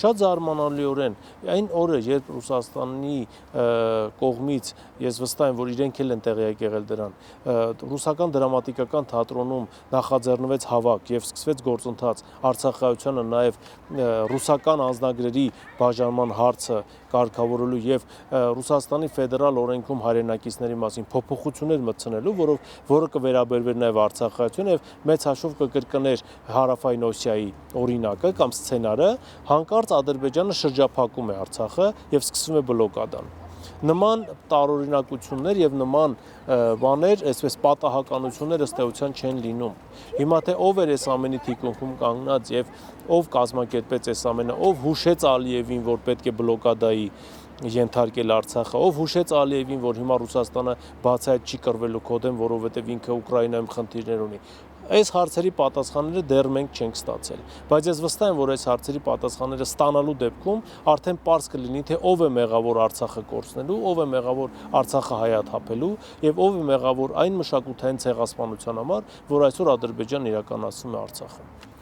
շատ զարմանալիորեն այն օրը, երբ Ռուսաստանի կողմից ես վստահ եմ, որ իրենք էլ են տեղյակ եղել դրան, ռուսական դրամատիկական թատրոնում նախաձեռնվեց հավաք եւ սկսվեց գործընթաց Արցախայությանը նաեւ ռուսական անձնագրերի բաժանման հարցը կարգավորելու եւ Ռուսաստանի ֆեդերալ օրենքում հայրենակիցների մասին փոփոխություններ մտցնելու, որը կվերաբերվեր նաեւ Արցախայություն եւ մեծ հաշվով կկրկներ Հարավային Օսիայի օրինակը կամ սցենարը, հանկարծ Ադրբեջանը շրջափակում է Արցախը եւ սկսվում է բլոկադան։ Նման տարօրինակություններ եւ նման բաներ, այսպես պատահականություններ ըստ էության չեն լինում։ Հիմա թե ով էր այս ամենի թիկունքում կանգնած եւ ով կազմակերպեց այս ամենը, ով հուշեց Ալիևին, որ պետք է բլոկադայի ենթարկել Արցախը, ով հուշեց Ալիևին, որ հիմա Ռուսաստանը բացահայտ չի կռվելու քոդեմ, որովհետեւ ինքը Ուկրաինայում խնդիրներ ունի։ Այս հարցերի պատասխանները դեռ մենք չենք ստացել, բայց ես վստահ եմ, որ այս հարցերի պատասխանները ստանալու դեպքում արդեն պարզ կլինի, թե ով է մեղավոր Արցախը կորցնելու, ով է մեղավոր Արցախը հայաթափելու եւ ով է մեղավոր այն մշակութային ցեղասպանության համար, որ այսօր Ադրբեջանն իրականացնում է Արցախում։